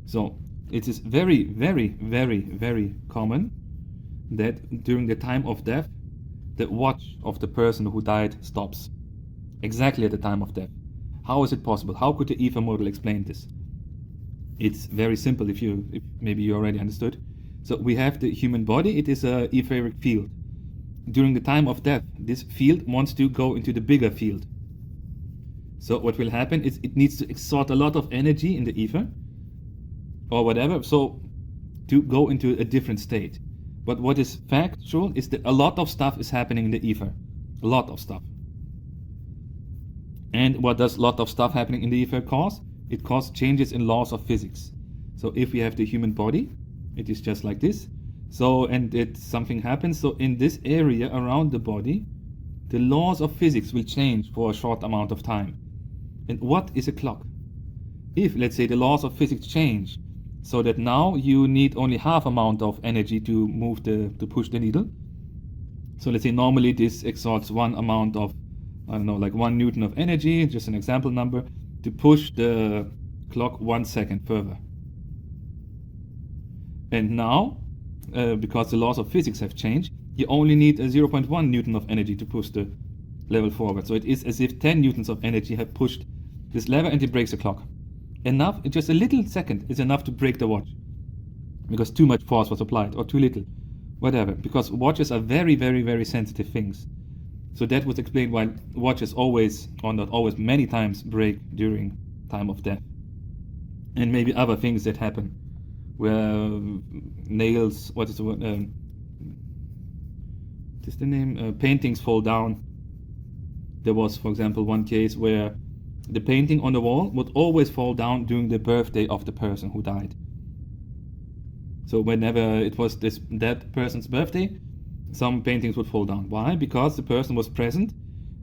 So it is very, very, very, very common that during the time of death, the watch of the person who died stops. Exactly at the time of death. How is it possible? How could the Æther model explain this? It's very simple if maybe you already understood. So we have the human body, it is an etheric field. During the time of death, this field wants to go into the bigger field. So what will happen is it needs to exert a lot of energy in the ether, or whatever, so to go into a different state. But what is factual is that a lot of stuff is happening in the ether. A lot of stuff. And what does a lot of stuff happening in the ether cause? It causes changes in laws of physics. So if we have the human body, it is just like this. So, and something happens. So in this area around the body, the laws of physics will change for a short amount of time. And what is a clock? If, let's say, the laws of physics change, so that now you need only half amount of energy to move to push the needle. So let's say normally this exerts one amount of, I don't know, like 1 Newton of energy, just an example number, to push the clock 1 second further. And now, because the laws of physics have changed, you only need a 0.1 Newton of energy to push the level forward. So it is as if 10 Newtons of energy have pushed this lever and it breaks the clock. Enough, just a little second is enough to break the watch. Because too much force was applied, or too little. Whatever. Because watches are very, very, very sensitive things. So that would explain why watches always, or not always, many times break during time of death. And maybe other things that happen. Where nails, what is the word? What is the name? Paintings fall down. There was, for example, one case where the painting on the wall would always fall down during the birthday of the person who died. So whenever it was that person's birthday, some paintings would fall down. Why? Because the person was present,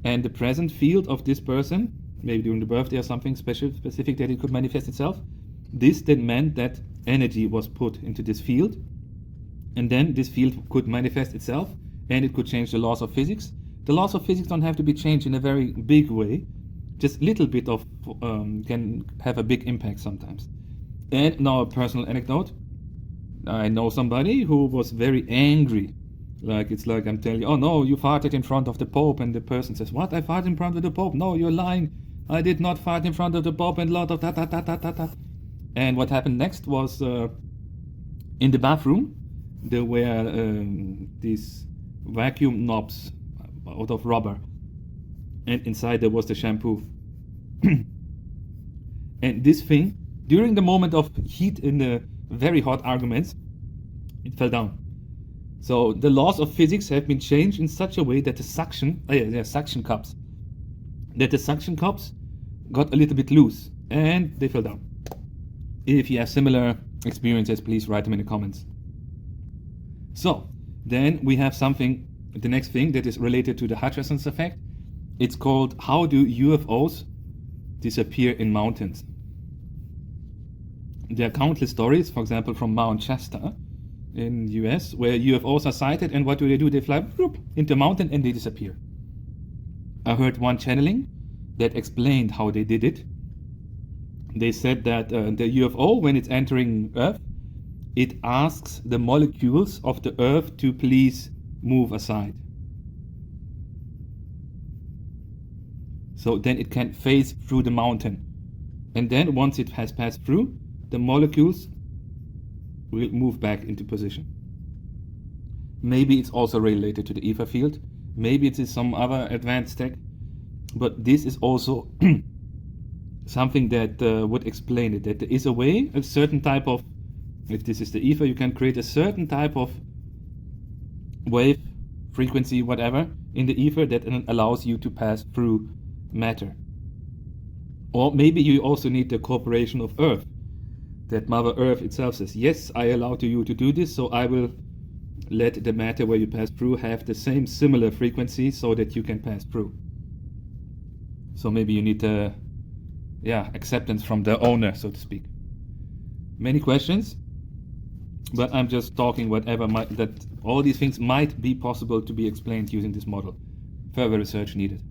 and the present field of this person, maybe during the birthday or something specific that it could manifest itself, this then meant that energy was put into this field, and then this field could manifest itself, and it could change the laws of physics. The laws of physics don't have to be changed in a very big way. Just little bit of can have a big impact sometimes. And now a personal anecdote. I know somebody who was very angry. Like, it's like I'm telling you, oh no, you farted in front of the Pope, and the person says, what, I farted in front of the Pope? No, you're lying. I did not fart in front of the Pope, and a lot of that. And what happened next was in the bathroom, there were these vacuum knobs out of rubber. And inside there was the shampoo. And this thing, during the moment of heat in the very hot arguments, it fell down. So the laws of physics have been changed in such a way that the suction cups got a little bit loose and they fell down. If you have similar experiences, please write them in the comments. So then we have something, the next thing that is related to the Hutchinson's effect. It's called, how do UFOs disappear in mountains? There are countless stories, for example, from Mount Shasta in the US, where UFOs are sighted, and what do? They fly into a mountain and they disappear. I heard one channeling that explained how they did it. They said that the UFO, when it's entering Earth, it asks the molecules of the Earth to please move aside. So then it can phase through the mountain. And then once it has passed through, the molecules will move back into position. Maybe it's also related to the Æther field. Maybe it is some other advanced tech. But this is also something that would explain it, that there is a way, a certain type of, if this is the ether, you can create a certain type of wave, frequency, whatever, in the ether that allows you to pass through matter. Or maybe you also need the cooperation of Earth, that Mother Earth itself says, yes, I allow you to do this, so I will let the matter where you pass through have the same similar frequency so that you can pass through. So maybe you need acceptance from the owner, so to speak. Many questions, but I'm just talking whatever that all these things might be possible to be explained using this model. Further research needed.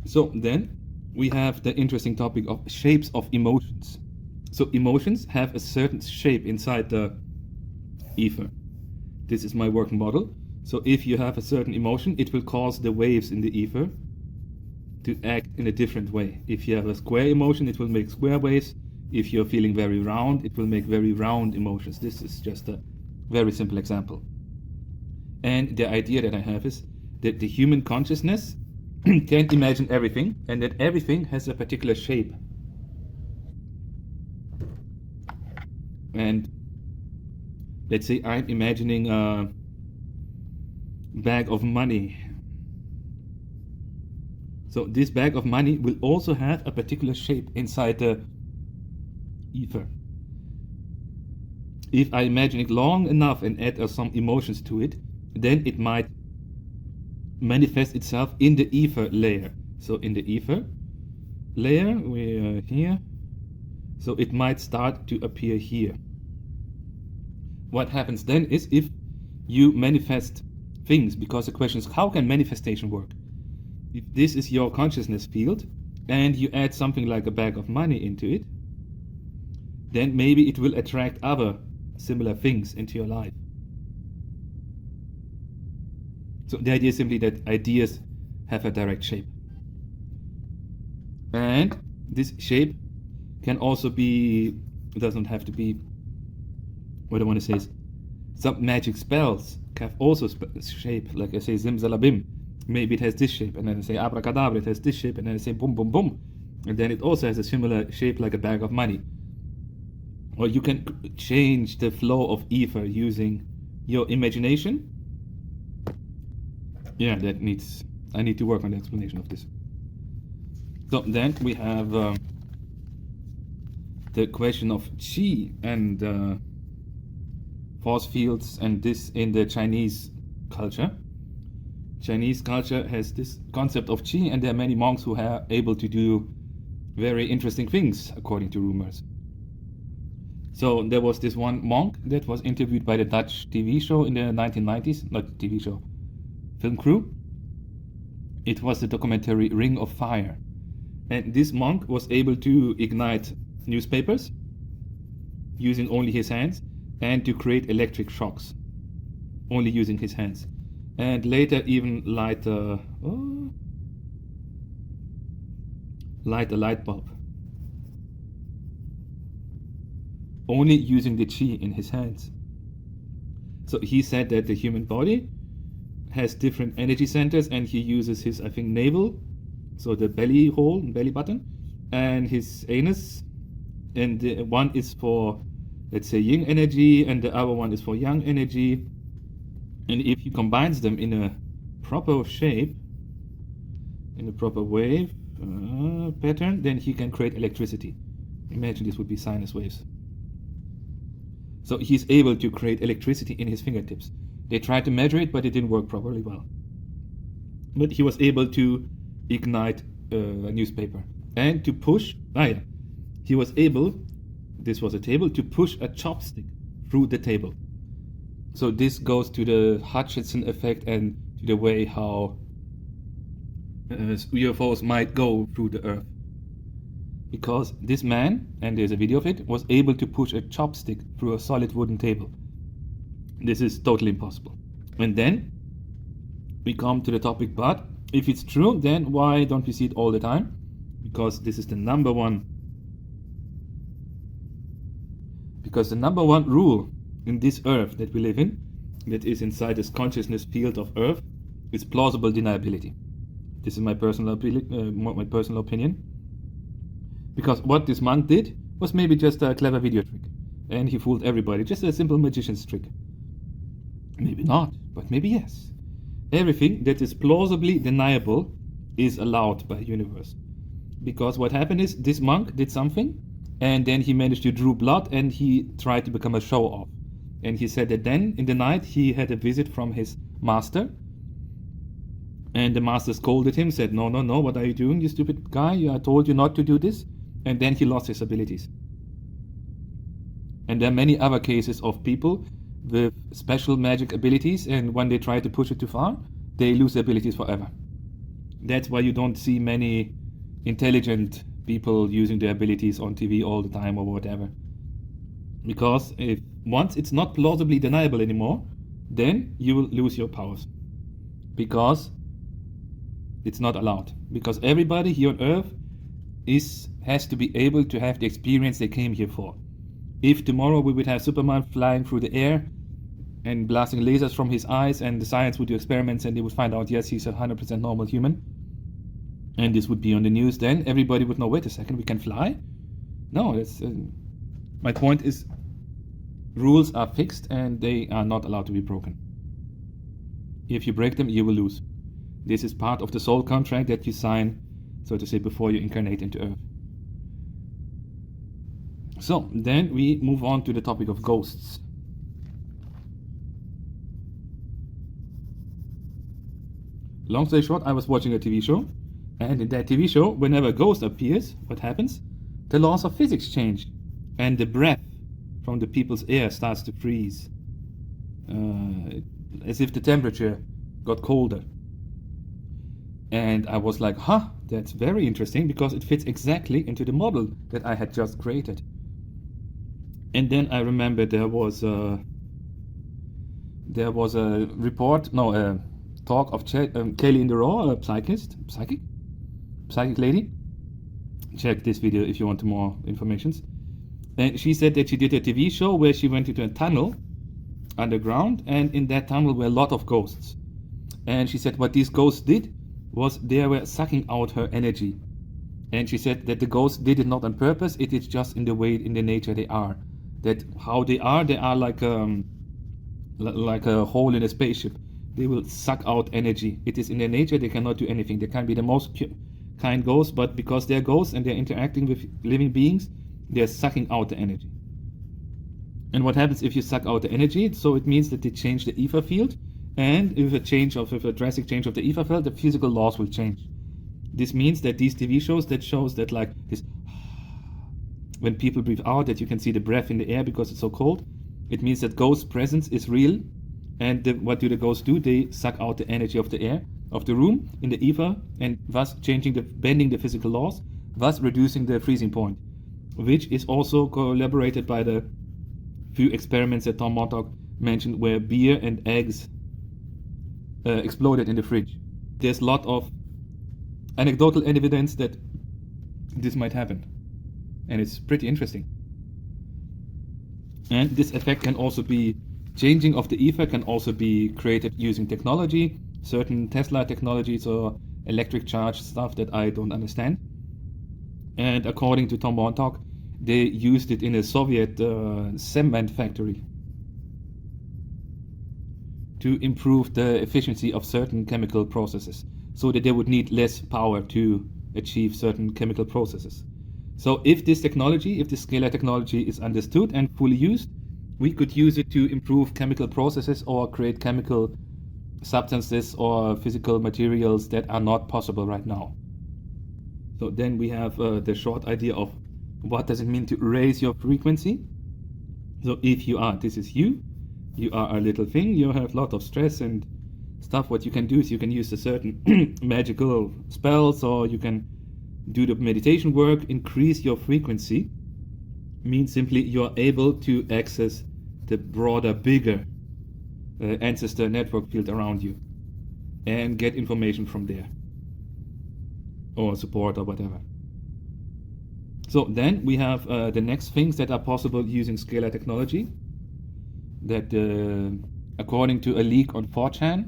So then we have the interesting topic of shapes of emotions. So emotions have a certain shape inside the ether. This is my working model. So if you have a certain emotion, it will cause the waves in the ether to act in a different way. If you have a square emotion, it will make square waves. If you're feeling very round, it will make very round emotions. This is just a very simple example. And the idea that I have is that the human consciousness can imagine everything, and that everything has a particular shape. And let's say I'm imagining a bag of money. So this bag of money will also have a particular shape inside the ether. If I imagine it long enough and add some emotions to it, then it might manifest itself in the ether layer. So in the ether layer, we're here. So it might start to appear here. What happens then is if you manifest things, because the question is, how can manifestation work? If this is your consciousness field and you add something like a bag of money into it, then maybe it will attract other similar things into your life. So the idea is simply that ideas have a direct shape. And this shape can also be, it doesn't have to be, what I want to say is, some magic spells have also shape, like I say zimzalabim. Maybe it has this shape, and then I say abracadabra, it has this shape, and then I say boom, boom, boom. And then it also has a similar shape like a bag of money. Or you can change the flow of ether using your imagination. Yeah, I need to work on the explanation of this. So then we have the question of qi and force fields, and this in the Chinese culture. Chinese culture has this concept of qi, and there are many monks who are able to do very interesting things, according to rumors. So there was this one monk that was interviewed by the Dutch TV show in the 1990s, not TV show, film crew. It was the documentary Ring of Fire. And this monk was able to ignite newspapers using only his hands and to create electric shocks only using his hands. And later even light a light bulb only using the qi in his hands. So he said that the human body has different energy centers, and he uses his, I think, navel, so the belly hole, belly button, and his anus, and the one is for, let's say, yin energy, and the other one is for yang energy. And if he combines them in a proper shape, in a proper wave pattern, then he can create electricity. Imagine this would be sinus waves. So he's able to create electricity in his fingertips. They tried to measure it, but it didn't work properly well. But he was able to ignite a newspaper and to push. He was able, this was a table, to push a chopstick through the table. So this goes to the Hutchinson effect and to the way how UFOs might go through the Earth. Because this man, and there's a video of it, was able to push a chopstick through a solid wooden table. This is totally impossible. And then we come to the topic, but if it's true, then why don't we see it all the time? Because this is the number one. Because the number one rule in this Earth that we live in, that is inside this consciousness field of Earth, is plausible deniability. This is my personal opinion. Because what this monk did was maybe just a clever video trick. And he fooled everybody. Just a simple magician's trick. Maybe not, but maybe yes. Everything that is plausibly deniable is allowed by the universe. Because what happened is this monk did something, and then he managed to draw blood, and he tried to become a show-off. And he said that then, in the night, he had a visit from his master. And the master scolded him, said, no, what are you doing, you stupid guy? I told you not to do this. And then he lost his abilities. And there are many other cases of people with special magic abilities, and when they try to push it too far, they lose their abilities forever. That's why you don't see many intelligent people using their abilities on TV all the time or whatever. Because if once it's not plausibly deniable anymore, then you will lose your powers. Because it's not allowed. Because everybody here on Earth has to be able to have the experience they came here for. If tomorrow we would have Superman flying through the air and blasting lasers from his eyes, and the science would do experiments and they would find out, yes, he's a 100% normal human, and this would be on the news, then everybody would know, wait a second, we can fly? No, that's my point is rules are fixed and they are not allowed to be broken. If you break them, you will lose. This is part of the soul contract that you sign, so to say, before you incarnate into Earth. So, then we move on to the topic of ghosts. Long story short, I was watching a TV show, and in that TV show, whenever a ghost appears, what happens? The laws of physics change, and the breath from the people's air starts to freeze, as if the temperature got colder. And I was like, that's very interesting, because it fits exactly into the model that I had just created. And then I remember there was a talk of Kaylee in the Raw, a psychic lady. Check this video if you want more information. And she said that she did a TV show where she went into a tunnel underground, and in that tunnel were a lot of ghosts. And she said what these ghosts did was they were sucking out her energy. And she said that the ghosts did it not on purpose, it is just in the way, in the nature they are. That how they are like a hole in a spaceship. They will suck out energy. It is in their nature, they cannot do anything. They can be the most kind ghosts, but because they're ghosts and they're interacting with living beings, they're sucking out the energy. And what happens if you suck out the energy? So it means that they change the ether field, and with a drastic change of the ether field, the physical laws will change. This means that these TV shows that shows that like this, when people breathe out, that you can see the breath in the air because it's so cold, it means that ghost presence is real. And what do the ghosts do? They suck out the energy of the air, of the room, in the ether, and thus bending the physical laws, thus reducing the freezing point, which is also corroborated by the few experiments that Tom Montauk mentioned where beer and eggs exploded in the fridge. There's a lot of anecdotal evidence that this might happen, and it's pretty interesting. And this effect can also be changing of the ether, can also be created using technology, certain Tesla technologies or electric charge stuff that I don't understand. And according to Tom Montauk, they used it in a Soviet cement factory to improve the efficiency of certain chemical processes, so that they would need less power to achieve certain chemical processes. So if this scalar technology is understood and fully used, we could use it to improve chemical processes or create chemical substances or physical materials that are not possible right now. So then we have the short idea of what does it mean to raise your frequency. So if this is you are a little thing, you have a lot of stress and stuff. What you can do is you can use a certain magical spells, or you can do the meditation work, increase your frequency. Means simply you're able to access the broader, bigger ancestor network field around you and get information from there, or support or whatever. So then we have the next things that are possible using scalar technology, that according to a leak on 4chan,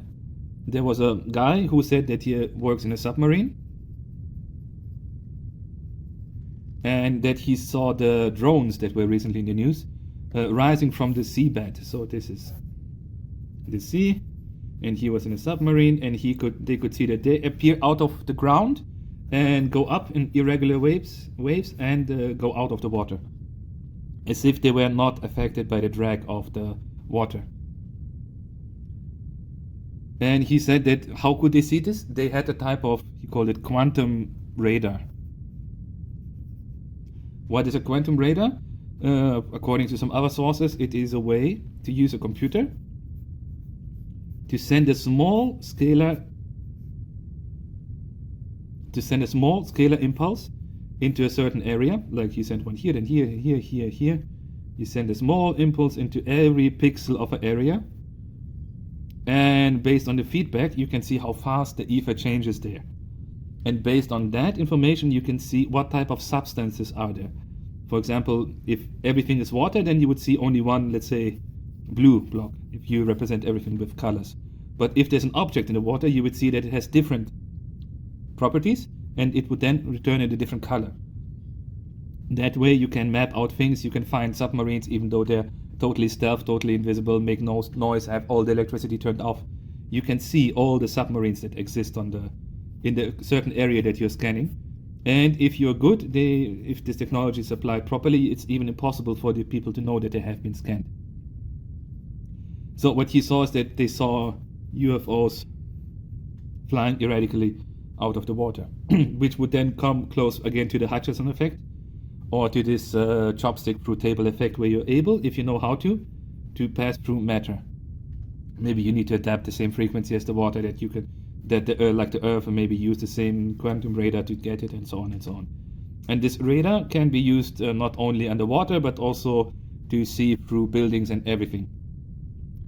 There was a guy who said that he works in a submarine, and that he saw the drones that were recently in the news rising from the seabed. So this is the sea, and he was in a submarine, and they could see that they appear out of the ground and go up in irregular waves and go out of the water, as if they were not affected by the drag of the water. And he said that how could they see this? They had a type of, he called it quantum radar. What is a quantum radar? According to some other sources, it is a way to use a computer to send a small scalar impulse into a certain area. Like you send one here, then here, here, here, here. You send a small impulse into every pixel of an area, and based on the feedback you can see how fast the ether changes there, and based on that information you can see what type of substances are there. For example, if everything is water, then you would see only one, let's say, blue block, if you represent everything with colors. But if there's an object in the water, you would see that it has different properties, and it would then return in a different color. That way you can map out things. You can find submarines even though they're totally stealth, totally invisible, make no noise, have all the electricity turned off. You can see all the submarines that exist in the certain area that you're scanning. And if you're good, if this technology is applied properly, it's even impossible for the people to know that they have been scanned. So what he saw is that they saw UFOs flying erratically out of the water, which would then come close again to the Hutchison effect, or to this chopstick through table effect, where you're able, if you know how to pass through matter. Maybe you need to adapt the same frequency as the water like the Earth, and maybe use the same quantum radar to get it, and so on and so on. And this radar can be used not only underwater, but also to see through buildings and everything.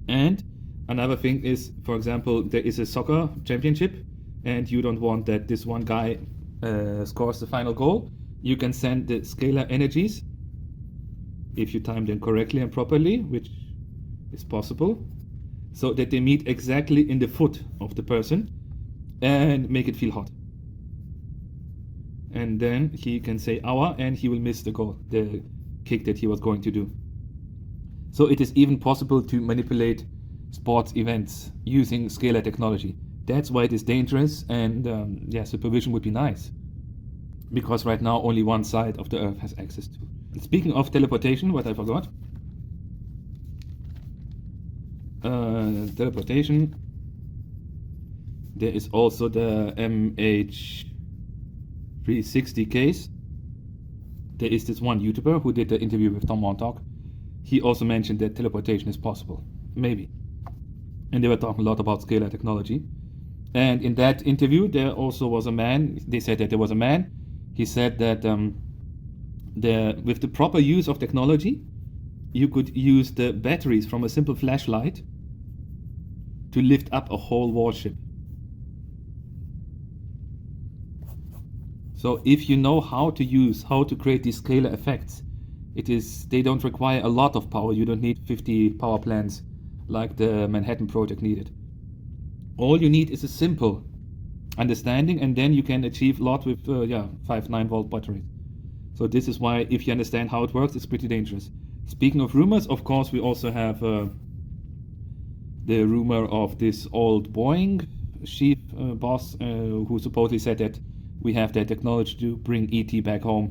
And another thing is, for example, there is a soccer championship, and you don't want that this one guy scores the final goal. You can send the scalar energies, if you time them correctly and properly, which is possible, so that they meet exactly in the foot of the person and make it feel hot. And then he can say "aua," and he will miss the goal, the kick that he was going to do. So it is even possible to manipulate sports events using scalar technology. That's why it is dangerous, and supervision would be nice, because right now only one side of the Earth has access to. And speaking of teleportation, what I forgot. Teleportation. There is also the MH360 case. There is this one YouTuber who did the interview with Tom Montauk. He also mentioned that teleportation is possible. Maybe. And they were talking a lot about scalar technology. And in that interview, there also was a man. They said that there was a man. He said that with the proper use of technology, you could use the batteries from a simple flashlight to lift up a whole warship. So if you know how to create these scalar effects, they don't require a lot of power. You don't need 50 power plants like the Manhattan Project needed. All you need is a simple understanding, and then you can achieve a lot with 5 9-volt batteries. So this is why, if you understand how it works, it's pretty dangerous. Speaking of rumors, of course, we also have the rumor of this old Boeing chief boss who supposedly said that we have that technology to bring ET back home,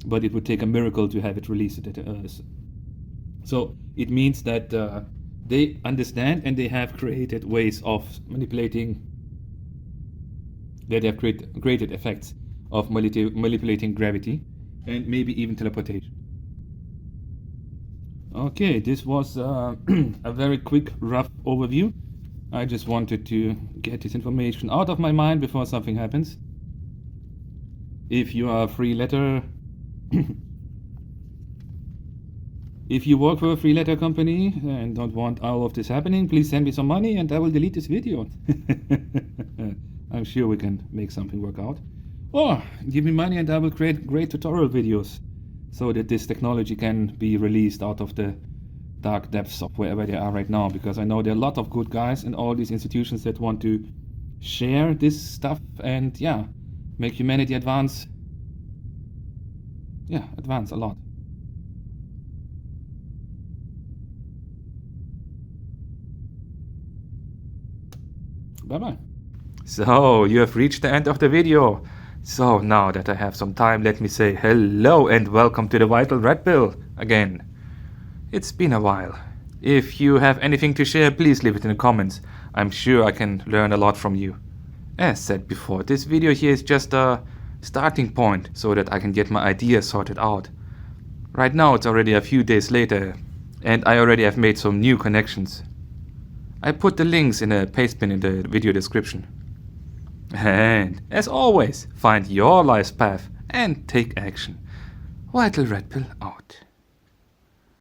but it would take a miracle to have it released. So it means that they understand, and they have created ways of manipulating, that they have created effects of manipulating gravity, and maybe even teleportation. Okay, this was a very quick, rough overview. I just wanted to get this information out of my mind before something happens. If you are a free letter, if you work for a free letter company and don't want all of this happening, please send me some money and I will delete this video. I'm sure we can make something work out. Or give me money and I will create great tutorial videos so that this technology can be released out of the dark depths of wherever they are right now, because I know there are a lot of good guys in all these institutions that want to share this stuff and, yeah, make humanity advance. Yeah, advance a lot. Bye-bye. So, you have reached the end of the video. So, now that I have some time, let me say hello and welcome to the Vital Red Pill again. It's been a while. If you have anything to share, please leave it in the comments. I'm sure I can learn a lot from you. As said before, this video here is just a starting point so that I can get my ideas sorted out. Right now it's already a few days later and I already have made some new connections. I put the links in a paste bin in the video description. And as always, find your life's path and take action. Vital Red Pill out.